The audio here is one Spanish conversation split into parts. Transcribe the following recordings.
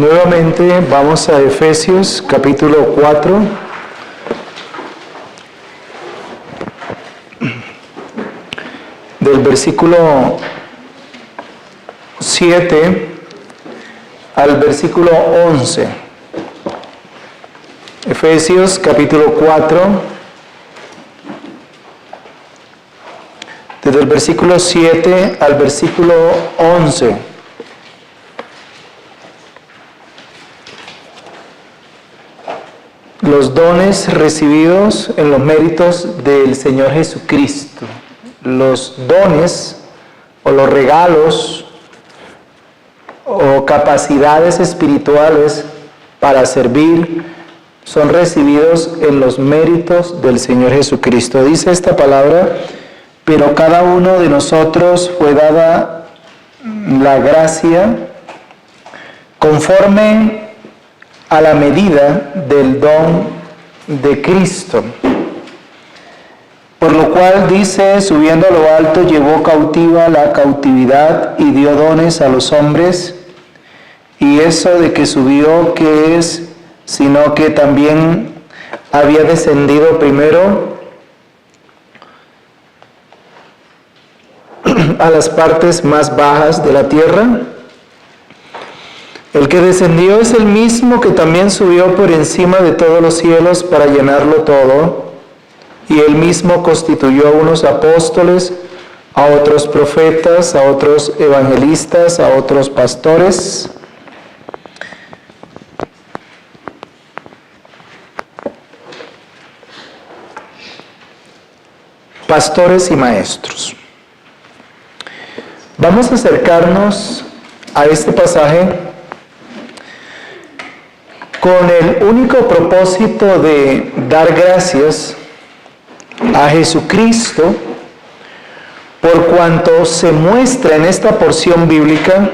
Nuevamente vamos a Efesios capítulo 4. Del versículo 7 al versículo 11. Efesios capítulo 4, desde el versículo 7 al versículo 11. Los dones recibidos en los méritos del Señor Jesucristo. Los dones o los regalos o capacidades espirituales para servir son recibidos en los méritos del Señor Jesucristo. Dice esta palabra: pero cada uno de nosotros fue dada la gracia conforme a la medida del don de Cristo. Por lo cual dice, subiendo a lo alto, llevó cautiva la cautividad y dio dones a los hombres. Y eso de que subió, ¿qué es? Sino que también había descendido primero a las partes más bajas de la tierra. El que descendió es el mismo que también subió por encima de todos los cielos para llenarlo todo. Y él mismo constituyó a unos apóstoles, a otros profetas, a otros evangelistas, a otros pastores, y maestros. Vamos a acercarnos a este pasaje con el único propósito de dar gracias a Jesucristo por cuanto se muestra en esta porción bíblica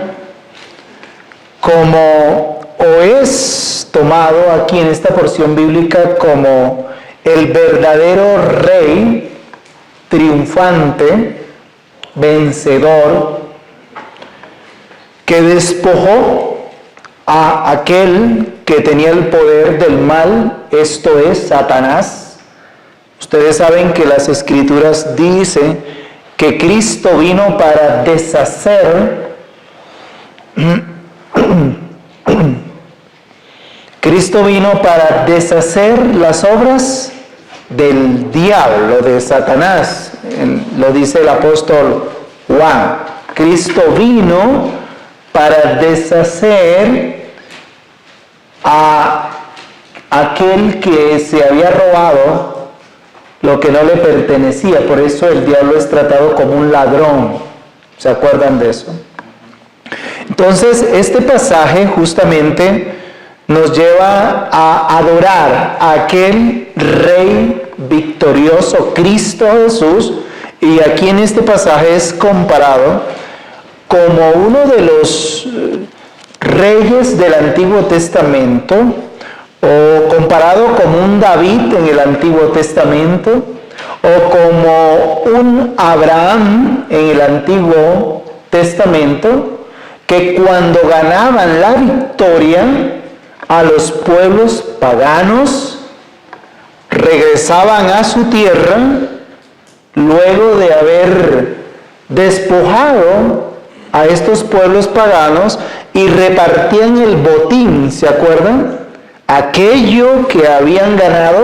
como, o es tomado aquí en esta porción bíblica como el verdadero rey triunfante, vencedor, que despojó a aquel que tenía el poder del mal, esto es Satanás. Ustedes saben que las Escrituras dicen que Cristo vino para deshacer las obras del diablo, de Satanás. Lo dice el apóstol Juan. Cristo vino para deshacer a aquel que se había robado lo que no le pertenecía. Por eso el diablo es tratado como un ladrón. ¿Se acuerdan de eso? Entonces, este pasaje justamente nos lleva a adorar a aquel Rey victorioso, Cristo Jesús, y aquí en este pasaje es comparado como uno de los reyes del Antiguo Testamento, o comparado como un David en el Antiguo Testamento, o como un Abraham en el Antiguo Testamento, que cuando ganaban la victoria a los pueblos paganos, regresaban a su tierra luego de haber despojado a estos pueblos paganos y repartían el botín, ¿se acuerdan? Aquello que habían ganado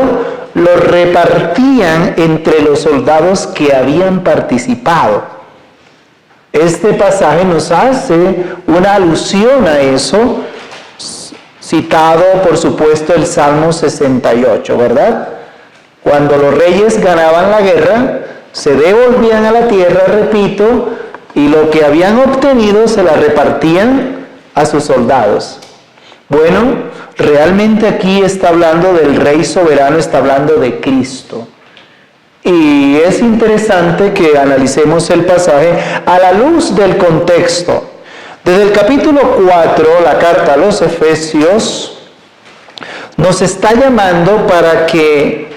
lo repartían entre los soldados que habían participado. Este pasaje nos hace una alusión a eso, citado por supuesto el Salmo 68, ¿verdad? Cuando los reyes ganaban la guerra, se devolvían a la tierra, repito, y lo que habían obtenido se la repartían a sus soldados. Bueno, realmente aquí está hablando del Rey soberano, está hablando de Cristo. Y es interesante que analicemos el pasaje a la luz del contexto. Desde el capítulo 4, la carta a los Efesios, nos está llamando para que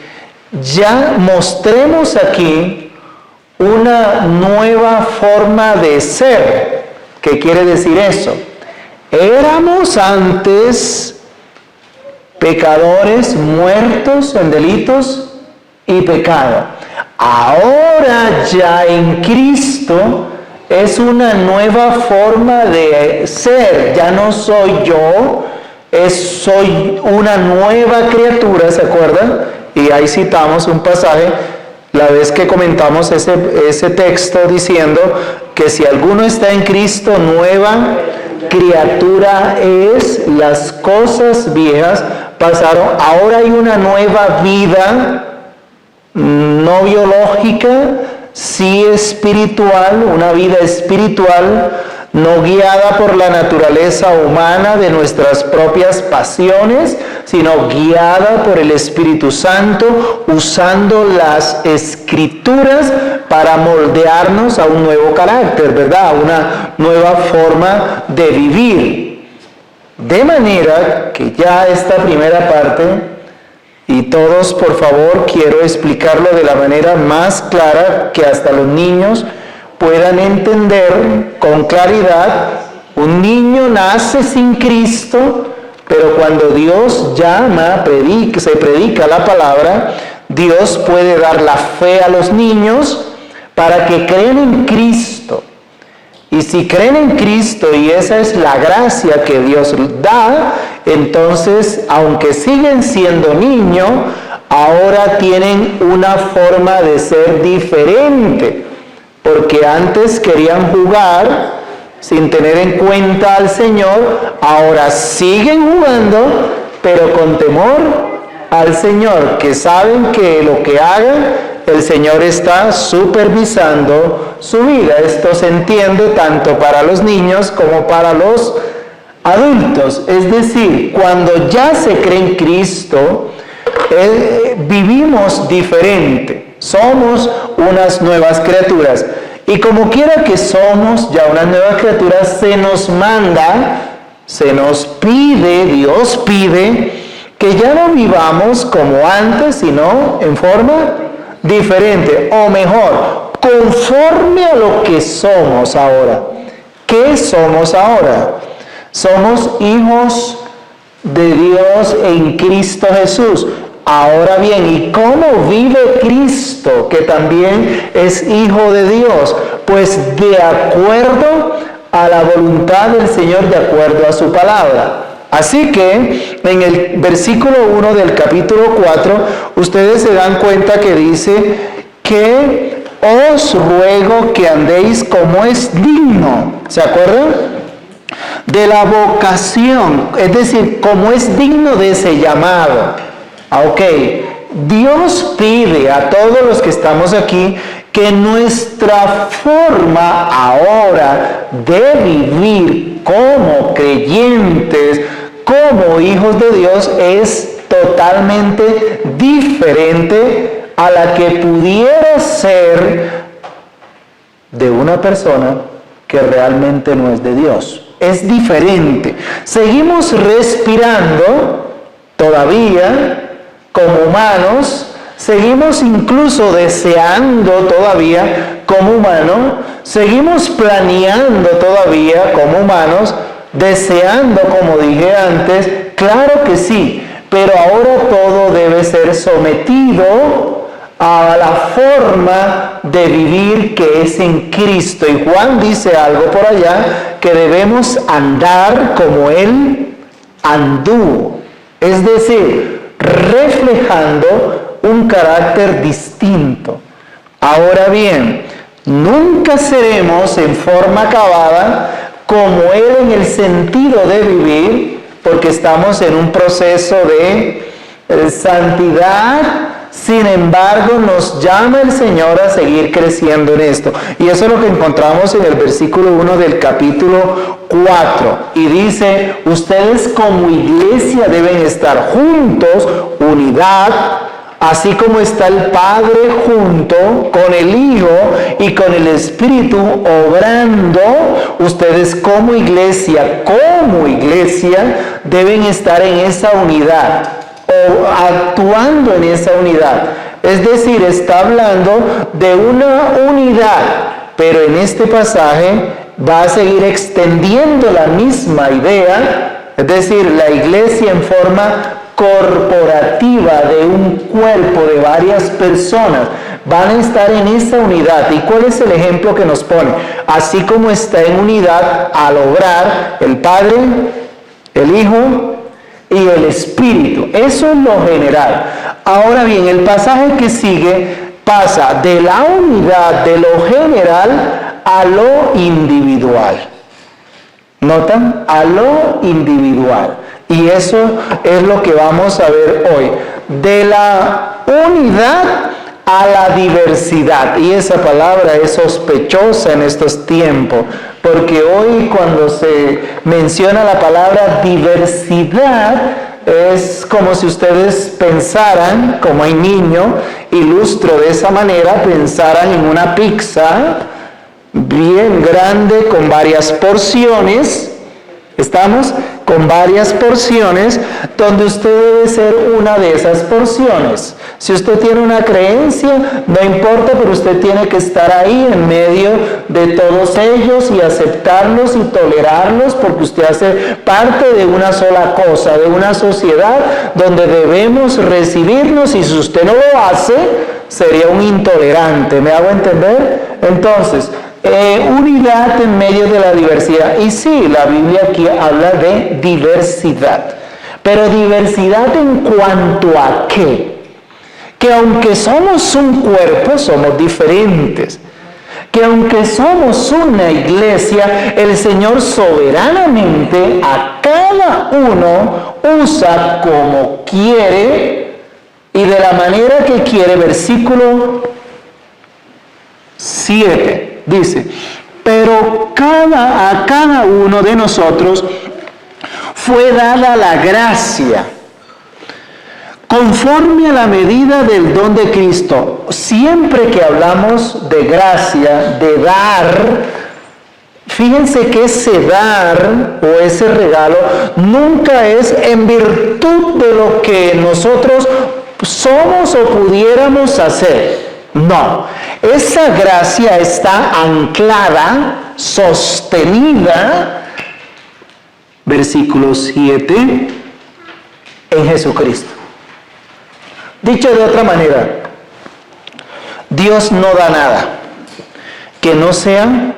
ya mostremos aquí una nueva forma de ser. ¿Qué quiere decir eso? éramos antes pecadores muertos en delitos y pecado. Ahora ya en Cristo es una nueva forma de ser. Ya no soy yo, soy una nueva criatura, ¿se acuerdan? Y ahí citamos un pasaje la vez que comentamos ese texto diciendo que si alguno está en Cristo, nueva criatura es, las cosas viejas pasaron, ahora hay una nueva vida, no biológica, sí espiritual, una vida espiritual, no guiada por la naturaleza humana de nuestras propias pasiones, sino guiada por el Espíritu Santo, usando las Escrituras para moldearnos a un nuevo carácter, ¿verdad? A una nueva forma de vivir. De manera que ya esta primera parte, y todos por favor quiero explicarlo de la manera más clara que hasta los niños puedan entender con claridad. Un niño nace sin Cristo, pero cuando Dios llama, se predica la palabra, Dios puede dar la fe a los niños para que crean en Cristo. Y si creen en Cristo, y esa es la gracia que Dios da, entonces, aunque siguen siendo niños, ahora tienen una forma de ser diferente. Porque antes querían jugar sin tener en cuenta al Señor, ahora siguen jugando, pero con temor al Señor, que saben que lo que hagan, el Señor está supervisando su vida. Esto se entiende tanto para los niños como para los adultos. Es decir, cuando ya se cree en Cristo, vivimos diferente. Somos unas nuevas criaturas. Y como quiera que somos ya unas nuevas criaturas, se nos manda, se nos pide, Dios pide, que ya no vivamos como antes, sino en forma diferente, o mejor, conforme a lo que somos ahora. ¿Qué somos ahora? Somos hijos de Dios en Cristo Jesús. Ahora bien, ¿y cómo vive Cristo, que también es Hijo de Dios? Pues de acuerdo a la voluntad del Señor, de acuerdo a su palabra. Así que en el versículo 1 del capítulo 4, ustedes se dan cuenta que dice que os ruego que andéis como es digno. ¿Se acuerdan? De la vocación, es decir, como es digno de ese llamado. Ok, Dios pide a todos los que estamos aquí que nuestra forma ahora de vivir como creyentes, como hijos de Dios, es totalmente diferente a la que pudiera ser de una persona que realmente no es de Dios. Es diferente. Seguimos respirando todavía como humanos, seguimos incluso deseando todavía como humanos, seguimos planeando todavía como humanos, deseando, como dije antes, claro que sí, pero ahora todo debe ser sometido a la forma de vivir que es en Cristo. Y Juan dice algo por allá, que debemos andar como Él anduvo, es decir, reflejando un carácter distinto. Ahora bien, nunca seremos en forma acabada como Él en el sentido de vivir, porque estamos en un proceso de santidad. Sin embargo, nos llama el Señor a seguir creciendo en esto. Y eso es lo que encontramos en el versículo 1 del capítulo 4. Y dice, ustedes como iglesia deben estar juntos, unidad, así como está el Padre junto con el Hijo y con el Espíritu obrando. Ustedes como iglesia deben estar en esa unidad, o actuando en esa unidad. Es decir, está hablando de una unidad, pero en este pasaje va a seguir extendiendo la misma idea, es decir, la iglesia en forma corporativa de un cuerpo de varias personas, van a estar en esa unidad. ¿Y cuál es el ejemplo que nos pone? Así como está en unidad al obrar el Padre, el Hijo y el Espíritu. Eso es lo general. Ahora bien, el pasaje que sigue pasa de la unidad de lo general a lo individual. ¿Notan? A lo individual. Y eso es lo que vamos a ver hoy. De la unidad a la diversidad. Y esa palabra es sospechosa en estos tiempos, porque hoy cuando se menciona la palabra diversidad, es como si ustedes pensaran, como hay niño, ilustro de esa manera, pensaran en una pizza bien grande con varias porciones. ¿Estamos? Con varias porciones, donde usted debe ser una de esas porciones. Si usted tiene una creencia, no importa, pero usted tiene que estar ahí en medio de todos ellos y aceptarlos y tolerarlos, porque usted hace parte de una sola cosa, de una sociedad donde debemos recibirnos, y si usted no lo hace, sería un intolerante. ¿Me hago entender? Entonces, unidad en medio de la diversidad. Y sí, la Biblia aquí habla de diversidad. Pero diversidad en cuanto a qué? Que aunque somos un cuerpo, somos diferentes. Que aunque somos una iglesia, el Señor soberanamente a cada uno usa como quiere y de la manera que quiere. Versículo 7. Dice, pero a cada uno de nosotros fue dada la gracia, conforme a la medida del don de Cristo. Siempre que hablamos de gracia, de dar, fíjense que ese dar o ese regalo nunca es en virtud de lo que nosotros somos o pudiéramos hacer. No, esa gracia está anclada, sostenida, versículo 7, en Jesucristo. Dicho de otra manera, Dios no da nada que no sea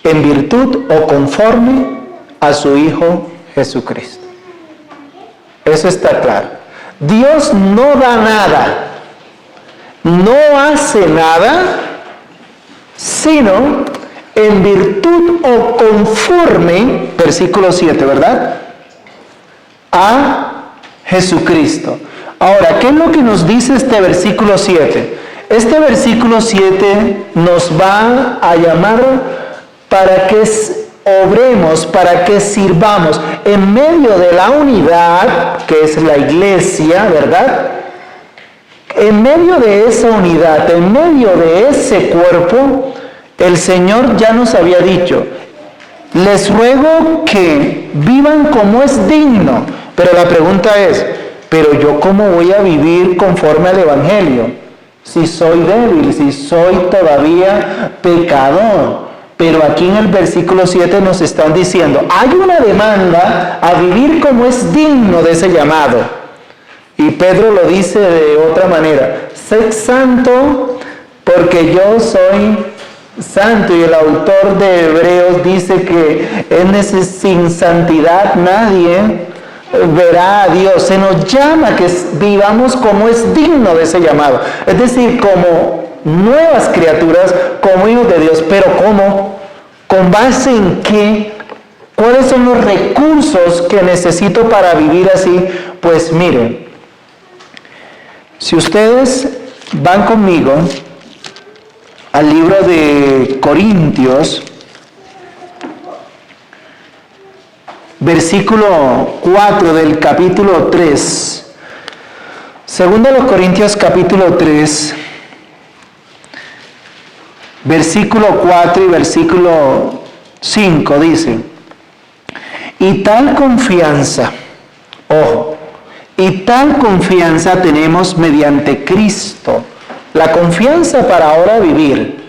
en virtud o conforme a su Hijo Jesucristo. Eso está claro. Dios no da nada, no hace nada, sino en virtud o conforme, versículo 7, ¿verdad?, a Jesucristo. Ahora, ¿qué es lo que nos dice este versículo 7? Este versículo 7 nos va a llamar para que obremos, para que sirvamos en medio de la unidad, que es la iglesia, ¿verdad? En medio de esa unidad, en medio de ese cuerpo, el Señor ya nos había dicho, les ruego que vivan como es digno. Pero la pregunta es, ¿pero yo cómo voy a vivir conforme al Evangelio? Si soy débil, si soy todavía pecador. Pero aquí en el versículo 7 nos están diciendo, hay una demanda a vivir como es digno de ese llamado. Y Pedro lo dice de otra manera, sed santo porque yo soy santo. Y el autor de Hebreos dice que sin santidad nadie verá a Dios. Se nos llama que vivamos como es digno de ese llamado, es decir, como nuevas criaturas, como hijos de Dios. Pero ¿cómo? ¿Con base en qué? ¿Cuáles son los recursos que necesito para vivir así? Pues miren, si ustedes van conmigo al libro de Corintios, versículo 4 del capítulo 3, segundo de los Corintios capítulo 3, versículo 4 y versículo 5 dice, y tal confianza, ojo, y tal confianza tenemos mediante Cristo, la confianza para ahora vivir.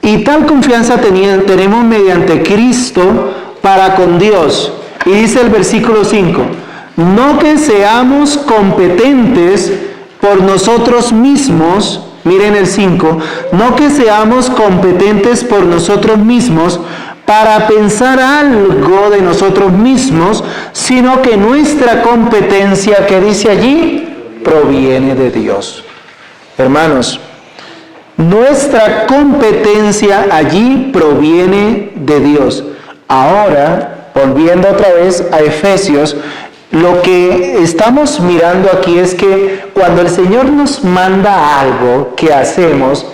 Y tal confianza tenemos mediante Cristo para con Dios. Y dice el versículo 5, no que seamos competentes por nosotros mismos, miren el 5, no que seamos competentes por nosotros mismos para pensar algo de nosotros mismos, sino que nuestra competencia, que dice allí, proviene de Dios. Hermanos, nuestra competencia allí proviene de Dios. Ahora, volviendo otra vez a Efesios, lo que estamos mirando aquí es que cuando el Señor nos manda algo que hacemos,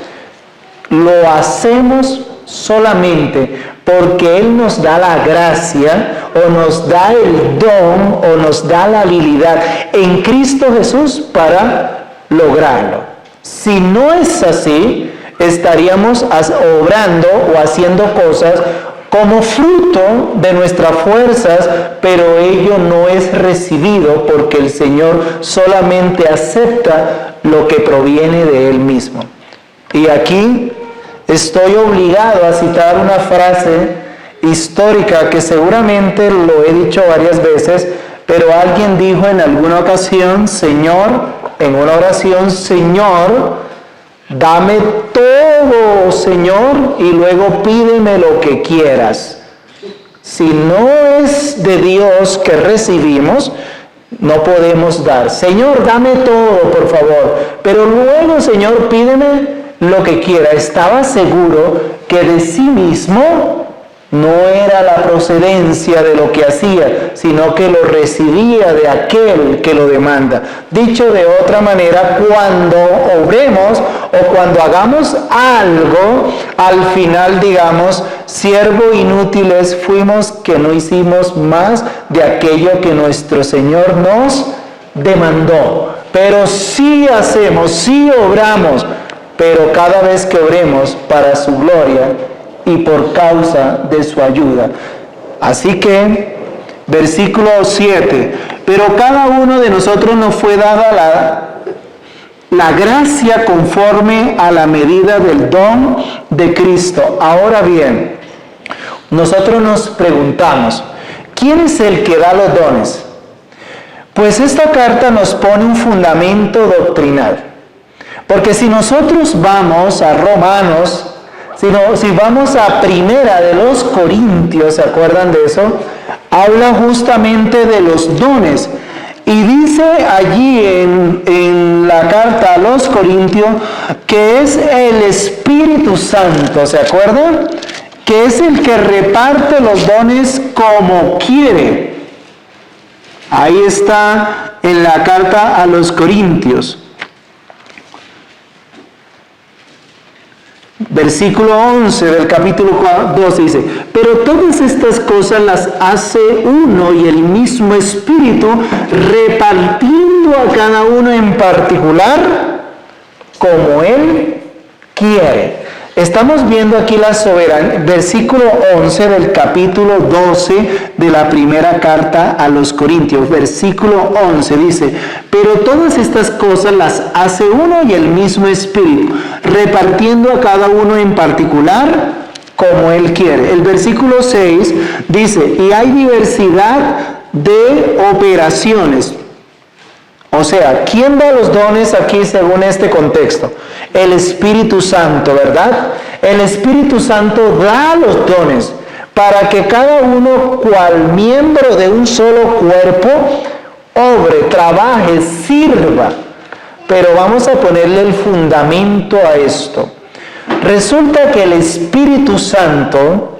lo hacemos solamente porque Él nos da la gracia, o nos da el don, o nos da la habilidad en Cristo Jesús para lograrlo. Si no es así, estaríamos obrando o haciendo cosas como fruto de nuestras fuerzas, pero ello no es recibido porque el Señor solamente acepta lo que proviene de Él mismo. Y aquí estoy obligado a citar una frase histórica que seguramente lo he dicho varias veces, pero alguien dijo en alguna ocasión, Señor, en una oración, Señor, dame todo, Señor, y luego pídeme lo que quieras. Si no es de Dios que recibimos, no podemos dar. Señor, dame todo, por favor. Pero luego, Señor, pídeme lo que quiera. Estaba seguro que de sí mismo no era la procedencia de lo que hacía, sino que lo recibía de aquel que lo demanda. Dicho de otra manera, cuando obremos o cuando hagamos algo, al final digamos, siervo inútiles fuimos que no hicimos más de aquello que nuestro Señor nos demandó. Pero sí hacemos, sí obramos, pero cada vez que obremos para su gloria y por causa de su ayuda. Así que, versículo 7, pero cada uno de nosotros nos fue dada la gracia conforme a la medida del don de Cristo. Ahora bien, nosotros nos preguntamos, ¿quién es el que da los dones? Pues esta carta nos pone un fundamento doctrinal. Porque si nosotros vamos a Romanos, si vamos a Primera de los Corintios, ¿se acuerdan de eso? Habla justamente de los dones. Y dice allí en la carta a los Corintios que es el Espíritu Santo, ¿se acuerdan? Que es el que reparte los dones como quiere. Ahí está en la carta a los Corintios. Versículo 11 del capítulo 12 dice, pero todas estas cosas las hace uno y el mismo Espíritu, repartiendo a cada uno en particular como Él quiere. Estamos viendo aquí la soberanía, versículo 11 del capítulo 12 de la primera carta a los Corintios. Versículo 11 dice, pero todas estas cosas las hace uno y el mismo Espíritu, repartiendo a cada uno en particular como Él quiere. El versículo 6 dice, y hay diversidad de operaciones. O sea, ¿quién da los dones aquí según este contexto? El Espíritu Santo, ¿verdad? El Espíritu Santo da los dones para que cada uno, cual miembro de un solo cuerpo, obre, trabaje, sirva. Pero vamos a ponerle el fundamento a esto. Resulta que el Espíritu Santo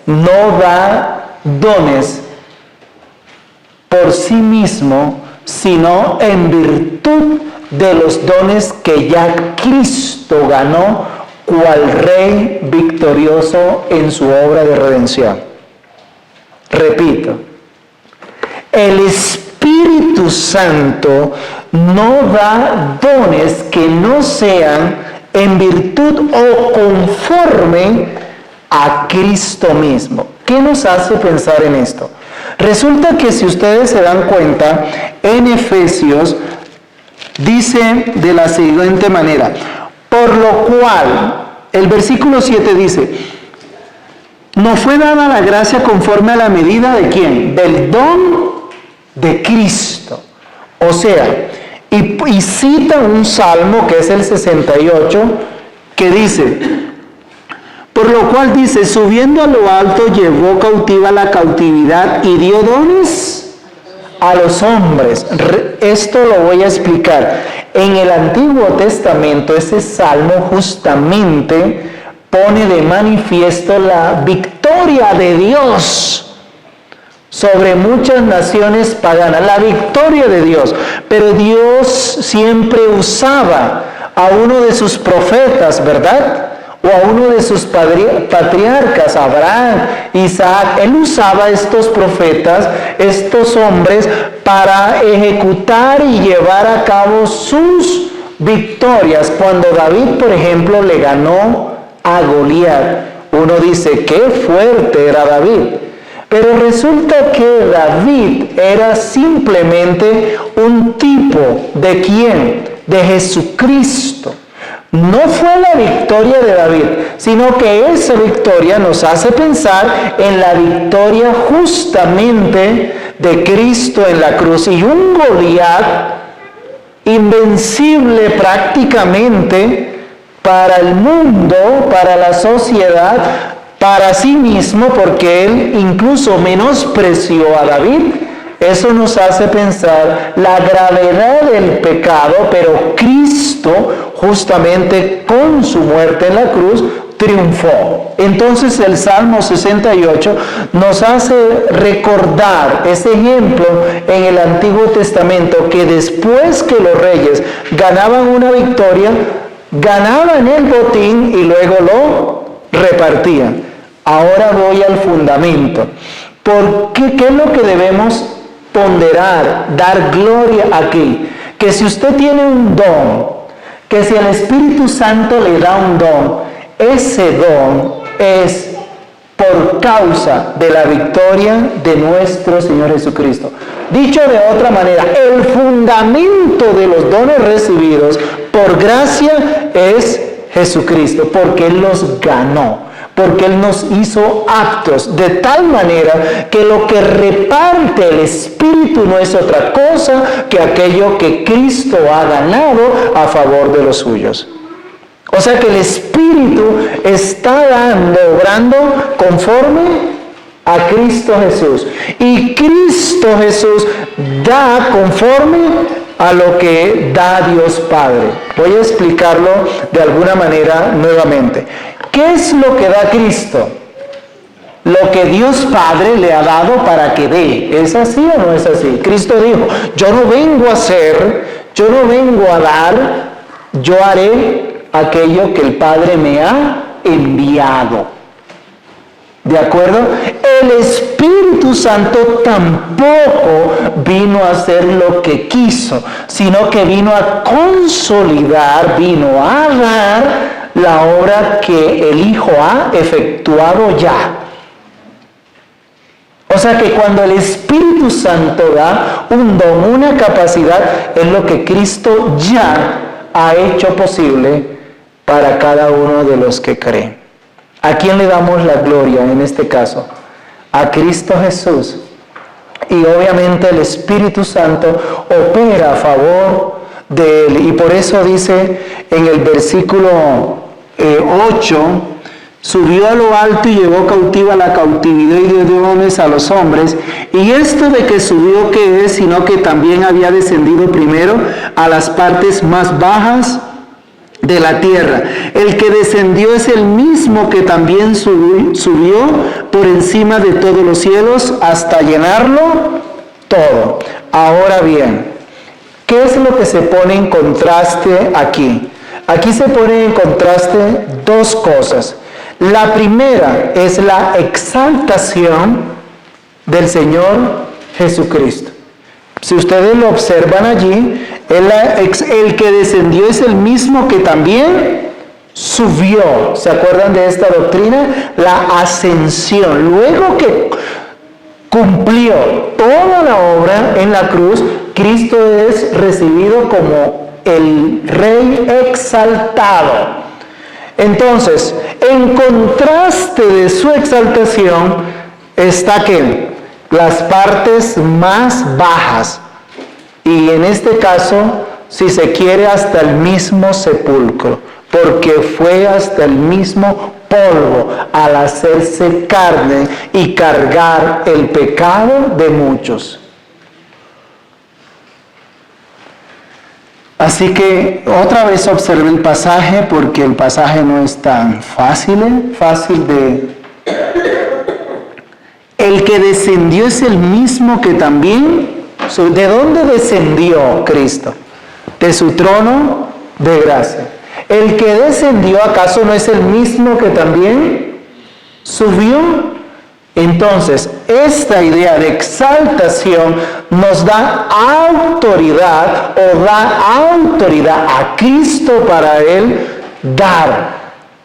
no da dones por sí mismo, sino en virtud de los dones que ya Cristo ganó cual Rey victorioso en su obra de redención. Repito, el Espíritu Santo no da dones que no sean en virtud o conforme a Cristo mismo. ¿Qué nos hace pensar en esto? Resulta que si ustedes se dan cuenta, en Efesios dice de la siguiente manera, por lo cual El versículo 7 dice, nos fue dada la gracia conforme a la medida ¿de quién? Del don de Cristo. O sea, y cita un salmo que es el 68, que dice, por lo cual dice, subiendo a lo alto llevó cautiva la cautividad y dio dones a los hombres. Esto lo voy a explicar. En el Antiguo Testamento, ese salmo justamente pone de manifiesto la victoria de Dios sobre muchas naciones paganas, la victoria de Dios. Pero Dios siempre usaba a uno de sus profetas, ¿verdad? O a uno de sus patriarcas, Abraham, Isaac. Él usaba estos profetas, estos hombres, para ejecutar y llevar a cabo sus victorias. Cuando David, por ejemplo, le ganó a Goliat, uno dice, qué fuerte era David. Pero resulta que David era simplemente un tipo de ¿quién? De Jesucristo. No fue la victoria de David, sino que esa victoria nos hace pensar en la victoria justamente de Cristo en la cruz. Y un Goliat invencible prácticamente para el mundo, para la sociedad, para sí mismo, porque él incluso menospreció a David. Eso nos hace pensar la gravedad del pecado, pero Cristo justamente con su muerte en la cruz triunfó. Entonces el Salmo 68 nos hace recordar ese ejemplo en el Antiguo Testamento, que después que los reyes ganaban una victoria, ganaban el botín y luego lo repartían. Ahora voy al fundamento. ¿Por qué? ¿Qué es lo que debemos ponderar, dar gloria aquí? Que si usted tiene un don, que si el Espíritu Santo le da un don, ese don es por causa de la victoria de nuestro Señor Jesucristo. Dicho de otra manera, el fundamento de los dones recibidos por gracia es Jesucristo, porque Él los ganó. Porque Él nos hizo aptos de tal manera que lo que reparte el Espíritu no es otra cosa que aquello que Cristo ha ganado a favor de los suyos. O sea que el Espíritu está obrando conforme a Cristo Jesús. Y Cristo Jesús da conforme a lo que da Dios Padre. Voy a explicarlo de alguna manera nuevamente. ¿Qué es lo que da Cristo? Lo que Dios Padre le ha dado para que dé. ¿Es así o no es así? Cristo dijo, yo no vengo a hacer, yo no vengo a dar, yo haré aquello que el Padre me ha enviado. ¿De acuerdo? El Espíritu Santo tampoco vino a hacer lo que quiso, sino que vino a consolidar, vino a dar la obra que el Hijo ha efectuado ya. O sea que cuando el Espíritu Santo da un don, una capacidad, es lo que Cristo ya ha hecho posible para cada uno de los que creen. ¿A quién le damos la gloria en este caso? A Cristo Jesús. Y obviamente el Espíritu Santo opera a favor de Él. Y por eso dice en el versículo 8, subió a lo alto y llevó cautiva la cautividad y dio dones a los hombres. Y esto de que subió, ¿qué es? Sino que también había descendido primero a las partes más bajas de la tierra. El que descendió es el mismo que también subió por encima de todos los cielos hasta llenarlo todo. Ahora bien, ¿qué es lo que se pone en contraste aquí? Aquí se pone en contraste dos cosas. La primera es la exaltación del Señor Jesucristo. Si ustedes lo observan allí, el que descendió es el mismo que también subió. ¿Se acuerdan de esta doctrina? La ascensión. Luego que cumplió toda la obra en la cruz, Cristo es recibido como el Rey exaltado. Entonces, en contraste de su exaltación está que las partes más bajas, y en este caso, si se quiere, hasta el mismo sepulcro, porque fue hasta el mismo polvo al hacerse carne y cargar el pecado de muchos. Así que otra vez observe el pasaje, porque el pasaje no es tan fácil de... El que descendió es el mismo que también... ¿De dónde descendió Cristo? De su trono de gracia. ¿El que descendió acaso no es el mismo que también subió? Entonces, esta idea de exaltación nos da autoridad a Cristo para Él dar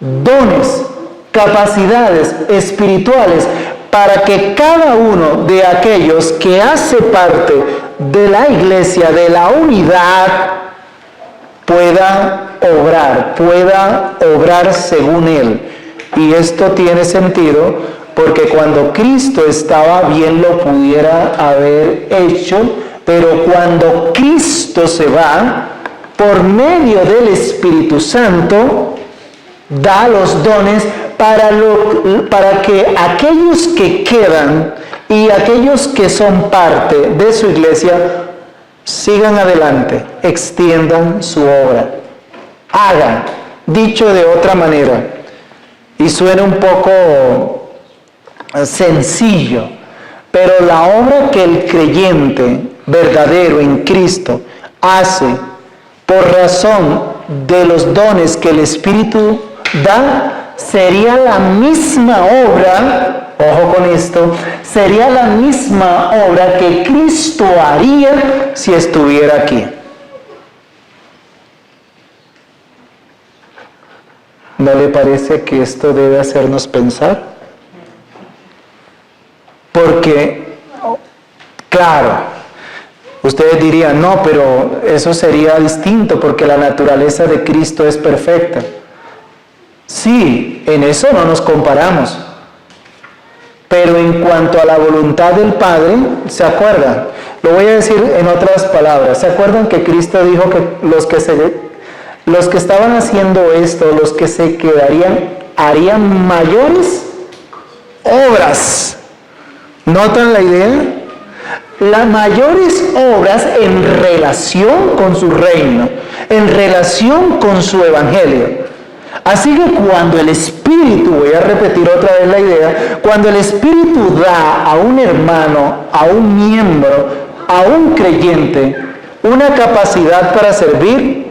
dones, capacidades espirituales para que cada uno de aquellos que hace parte de la iglesia, de la unidad, pueda obrar según Él. Y esto tiene sentido porque cuando Cristo estaba bien lo pudiera haber hecho, pero cuando Cristo se va, por medio del Espíritu Santo, da los dones para que aquellos que quedan y aquellos que son parte de su iglesia sigan adelante, extiendan su obra, hagan, dicho de otra manera, y suena un poco sencillo, pero la obra que el creyente verdadero en Cristo hace por razón de los dones que el Espíritu da, sería la misma obra, ojo con esto, sería la misma obra que Cristo haría si estuviera aquí. ¿No le parece que esto debe hacernos pensar? Porque, claro, ustedes dirían, no, pero eso sería distinto porque la naturaleza de Cristo es perfecta. Sí, en eso no nos comparamos. Pero en cuanto a la voluntad del Padre, ¿se acuerdan? Lo voy a decir en otras palabras. ¿Se acuerdan que Cristo dijo que los que estaban haciendo esto, los que se quedarían, harían mayores obras? ¿Notan la idea? Las mayores obras en relación con su reino, en relación con su evangelio. Así que cuando el Espíritu, voy a repetir otra vez la idea, cuando el Espíritu da a un hermano, a un miembro, a un creyente, una capacidad para servir,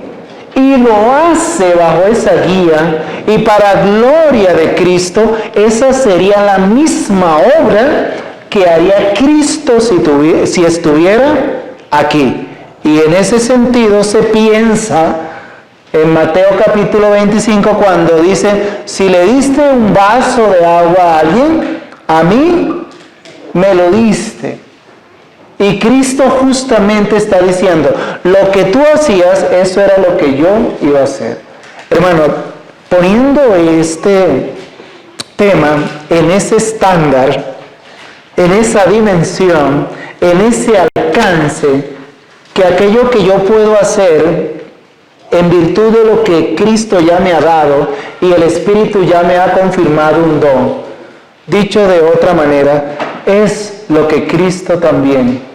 y lo hace bajo esa guía y para gloria de Cristo, esa sería la misma obra que haría Cristo si estuviera aquí. Y en ese sentido se piensa en Mateo capítulo 25 cuando dice, si le diste un vaso de agua a alguien, a mí me lo diste. Y Cristo justamente está diciendo, lo que tú hacías, eso era lo que yo iba a hacer. Hermano, poniendo este tema en ese estándar, en esa dimensión, en ese alcance, que aquello que yo puedo hacer en virtud de lo que Cristo ya me ha dado y el Espíritu ya me ha confirmado un don, dicho de otra manera, es lo que Cristo también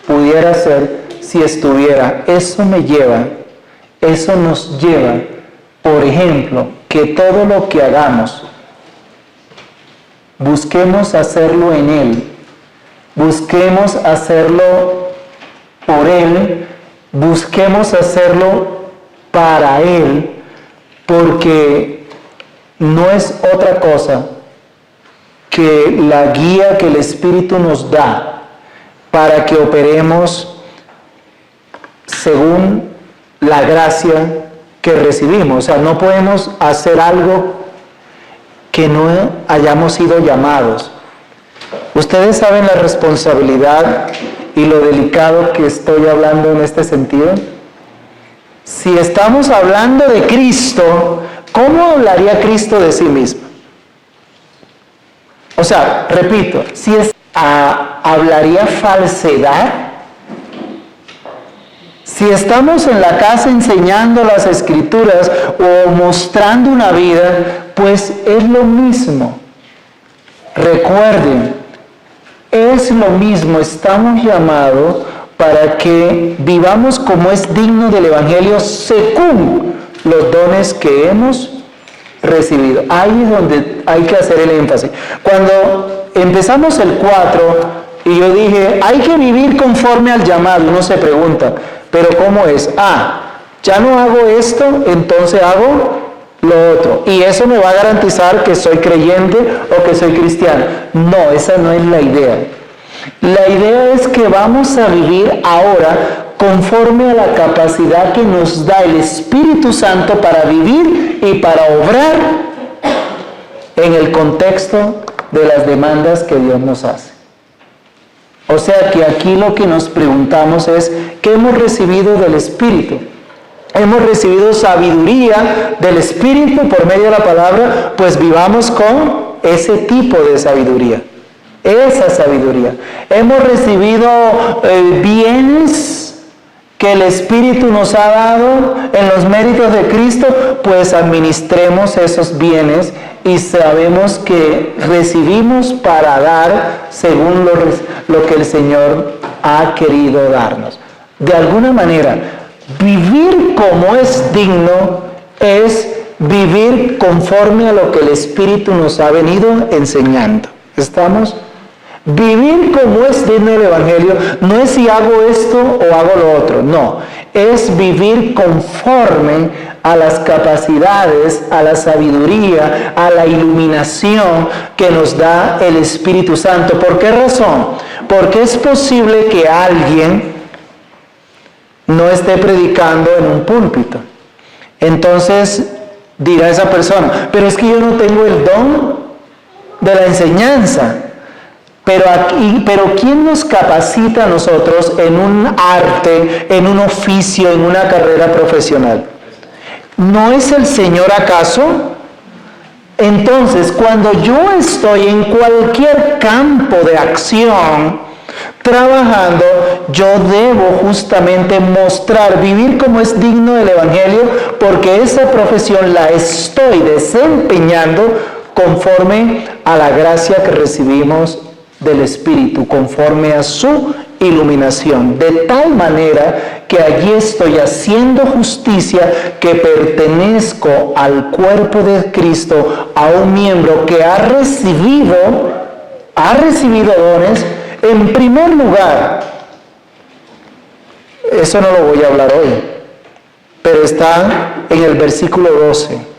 pudiera hacer si estuviera. Eso nos lleva, por ejemplo, que todo lo que hagamos, busquemos hacerlo en Él, busquemos hacerlo por Él, busquemos hacerlo para Él, porque no es otra cosa que la guía que el Espíritu nos da para que operemos según la gracia que recibimos. O sea, no podemos hacer algo que no hayamos sido llamados. ¿Ustedes saben la responsabilidad y lo delicado que estoy hablando en este sentido? Si estamos hablando de Cristo, ¿cómo hablaría Cristo de sí mismo? O sea, repito, si hablaría falsedad. Si estamos en la casa enseñando las Escrituras o mostrando una vida, pues es lo mismo. Recuerden, es lo mismo, estamos llamados para que vivamos como es digno del Evangelio según los dones que hemos recibido. Ahí es donde hay que hacer el énfasis. Cuando empezamos el 4 y yo dije, hay que vivir conforme al llamado, uno se pregunta, ¿pero cómo es? Ya no hago esto, entonces hago lo otro. Y eso me va a garantizar que soy creyente o que soy cristiano. No, esa no es la idea. La idea es que vamos a vivir ahora conforme a la capacidad que nos da el Espíritu Santo para vivir y para obrar en el contexto de las demandas que Dios nos hace. O sea que aquí lo que nos preguntamos es, ¿qué hemos recibido del Espíritu? Hemos recibido sabiduría del Espíritu por medio de la palabra, pues vivamos con ese tipo de sabiduría. Esa sabiduría. Hemos recibido bienes que el Espíritu nos ha dado en los méritos de Cristo, pues administremos esos bienes y sabemos que recibimos para dar según lo que el Señor ha querido darnos. De alguna manera, vivir como es digno es vivir conforme a lo que el Espíritu nos ha venido enseñando. ¿Estamos? Vivir como es digno del Evangelio no es si hago esto o hago lo otro, no. Es vivir conforme a las capacidades, a la sabiduría, a la iluminación que nos da el Espíritu Santo. ¿Por qué razón? Porque es posible que alguien no esté predicando en un púlpito. Entonces dirá esa persona, pero es que yo no tengo el don de la enseñanza. Pero ¿quién nos capacita a nosotros en un arte, en un oficio, en una carrera profesional? ¿No es el Señor acaso? Entonces, cuando yo estoy en cualquier campo de acción, trabajando, yo debo justamente mostrar, vivir como es digno del Evangelio, porque esa profesión la estoy desempeñando conforme a la gracia que recibimos del Espíritu, conforme a su iluminación, de tal manera que allí estoy haciendo justicia, que pertenezco al cuerpo de Cristo, a un miembro que ha recibido dones. En primer lugar, eso no lo voy a hablar hoy, pero está en el versículo 12.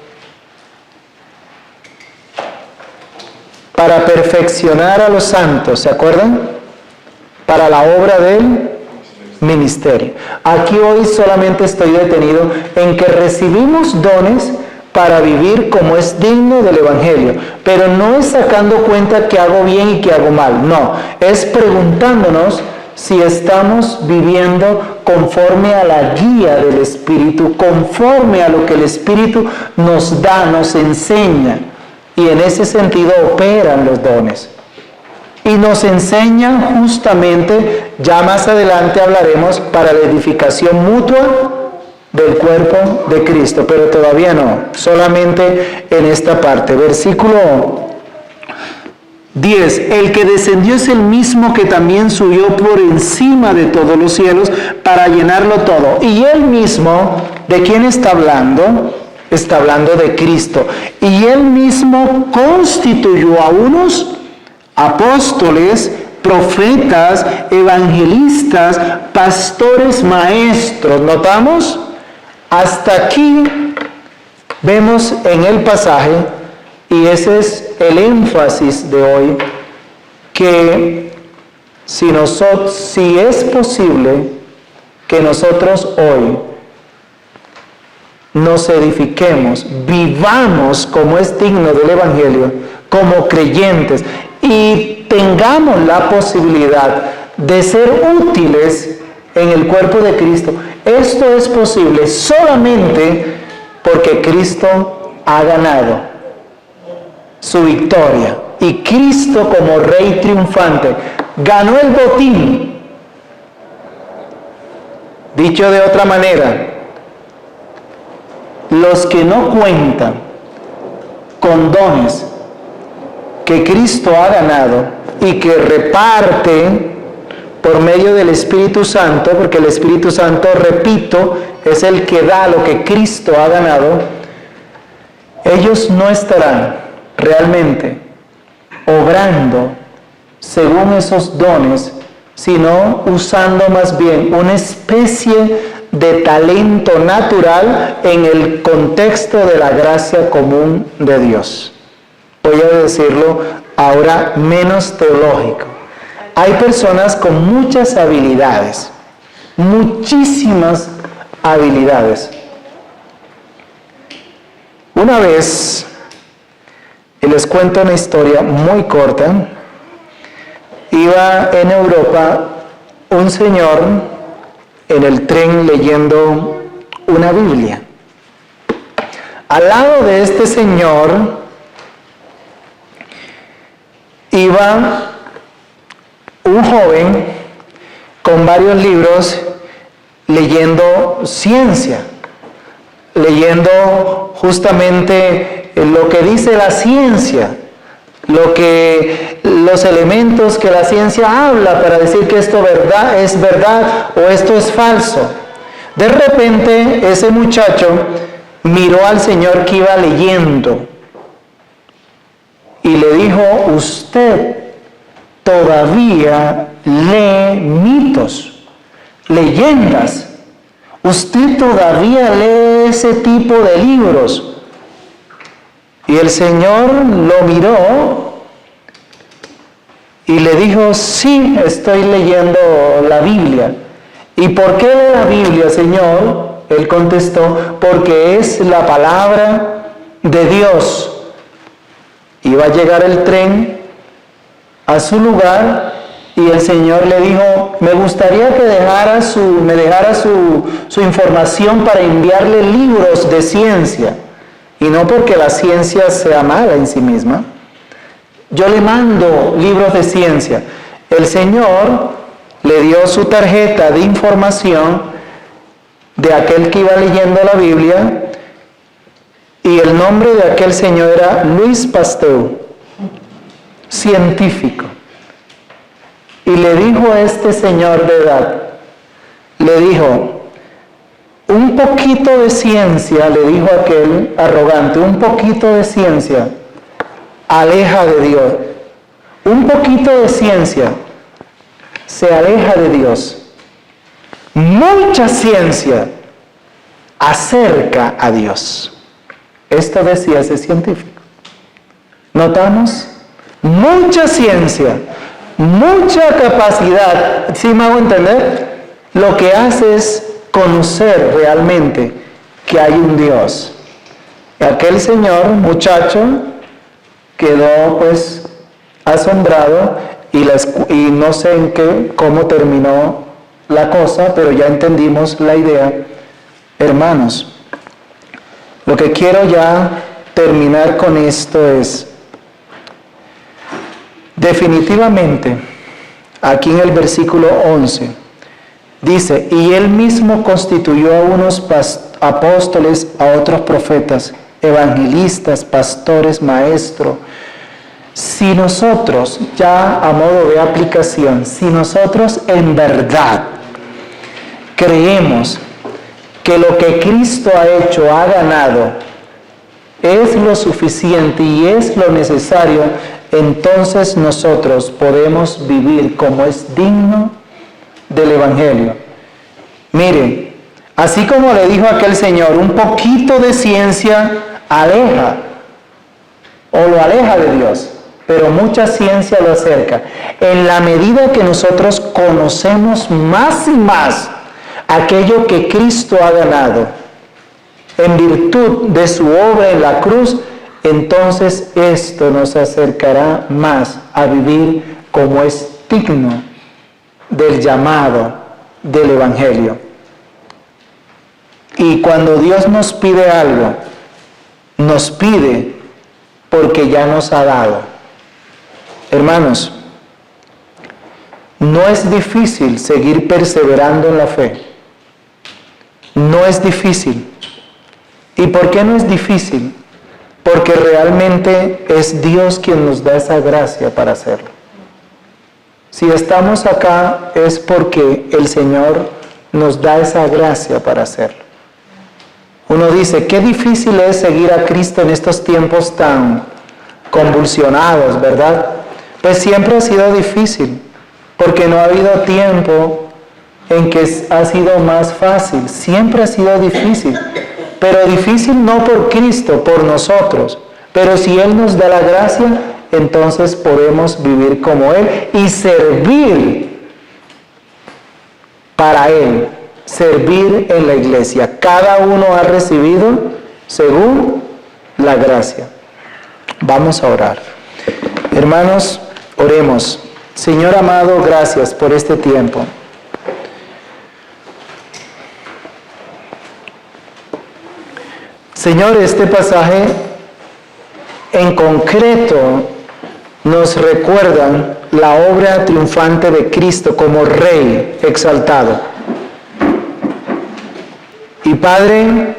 Para perfeccionar a los santos, ¿se acuerdan? Para la obra del ministerio. Aquí hoy solamente estoy detenido en que recibimos dones para vivir como es digno del Evangelio, pero no es sacando cuenta que hago bien y que hago mal, no, es preguntándonos si estamos viviendo conforme a la guía del Espíritu, conforme a lo que el Espíritu nos da, nos enseña. Y en ese sentido operan los dones. Y nos enseñan justamente, ya más adelante hablaremos, para la edificación mutua del cuerpo de Cristo. Pero todavía no, solamente en esta parte. Versículo 10. El que descendió es el mismo que también subió por encima de todos los cielos para llenarlo todo. Y él mismo, ¿de quién está hablando? Está hablando de Cristo. Y él mismo constituyó a unos apóstoles, profetas, evangelistas, pastores, maestros. ¿Notamos? Hasta aquí vemos en el pasaje, y ese es el énfasis de hoy, que si es posible que nosotros hoy nos edifiquemos, vivamos como es digno del Evangelio, como creyentes, y tengamos la posibilidad de ser útiles en el cuerpo de Cristo. Esto es posible solamente porque Cristo ha ganado su victoria. Y Cristo como Rey triunfante ganó el botín. Dicho de otra manera, los que no cuentan con dones que Cristo ha ganado y que reparte por medio del Espíritu Santo, porque el Espíritu Santo, repito, es el que da lo que Cristo ha ganado, ellos no estarán realmente obrando según esos dones, sino usando más bien una especie de talento natural en el contexto de la gracia común de Dios. Voy a decirlo ahora menos teológico. Hay personas con muchas habilidades, muchísimas habilidades. Una vez, y les cuento una historia muy corta, iba en Europa un señor en el tren leyendo una Biblia. Al lado de este señor iba un joven con varios libros leyendo ciencia, leyendo justamente lo que dice la ciencia, los elementos que la ciencia habla para decir que esto es verdad o esto es falso. De repente ese muchacho miró al señor que iba leyendo y le dijo: usted todavía lee mitos, leyendas, usted todavía lee ese tipo de libros. Y el Señor lo miró y le dijo: sí, estoy leyendo la Biblia. ¿Y por qué lee la Biblia, Señor? Él contestó: porque es la palabra de Dios. Iba a llegar el tren a su lugar y el Señor le dijo: me gustaría que me dejara su información para enviarle libros de ciencia. Y no porque la ciencia sea mala en sí misma. Yo le mando libros de ciencia. El Señor le dio su tarjeta de información de aquel que iba leyendo la Biblia, y el nombre de aquel señor era Louis Pasteur, científico. Y le dijo a este señor de edad, le dijo: un poquito de ciencia, le dijo aquel arrogante, un poquito de ciencia aleja de Dios. Un poquito de ciencia se aleja de Dios. Mucha ciencia acerca a Dios. Esto decía ese científico. ¿Notamos? Mucha ciencia, mucha capacidad. ¿Sí me hago entender? Lo que hace es conocer realmente que hay un Dios. Aquel señor, muchacho, quedó pues asombrado y no sé cómo terminó la cosa, pero ya entendimos la idea. Hermanos, lo que quiero ya terminar con esto es, definitivamente, aquí en el versículo 11, dice: y él mismo constituyó a unos apóstoles, a otros profetas, evangelistas, pastores, maestros. Si nosotros, ya a modo de aplicación, si nosotros en verdad creemos que lo que Cristo ha hecho, ha ganado, es lo suficiente y es lo necesario, entonces nosotros podemos vivir como es digno del Evangelio. Miren, así como le dijo aquel señor, un poquito de ciencia aleja o lo aleja de Dios, pero mucha ciencia lo acerca. En la medida que nosotros conocemos más y más aquello que Cristo ha ganado en virtud de su obra en la cruz, entonces esto nos acercará más a vivir como es digno del llamado del Evangelio. Y cuando Dios nos pide algo, nos pide porque ya nos ha dado. Hermanos, no es difícil seguir perseverando en la fe. No es difícil. ¿Y por qué no es difícil? Porque realmente es Dios quien nos da esa gracia para hacerlo. Si estamos acá es porque el Señor nos da esa gracia para hacerlo. Uno dice, qué difícil es seguir a Cristo en estos tiempos tan convulsionados, ¿verdad? Pues siempre ha sido difícil, porque no ha habido tiempo en que ha sido más fácil. Siempre ha sido difícil, pero difícil no por Cristo, por nosotros. Pero si Él nos da la gracia, entonces podemos vivir como Él y servir para Él, servir en la iglesia. Cada uno ha recibido según la gracia. Vamos a orar. Hermanos, oremos. Señor amado, gracias por este tiempo. Señor, este pasaje en concreto nos recuerda la obra triunfante de Cristo como Rey exaltado. Y Padre,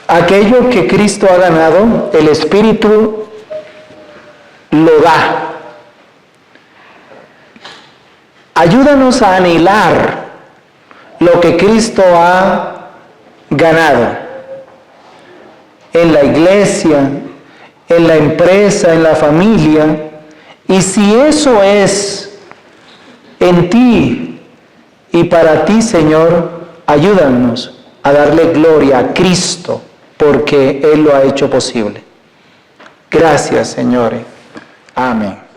aquello que Cristo ha ganado, el Espíritu lo da. Ayúdanos a anhelar lo que Cristo ha ganado en la iglesia, en la empresa, en la familia. Y si eso es en ti y para ti, Señor, ayúdanos a darle gloria a Cristo porque Él lo ha hecho posible. Gracias, Señor. Amén.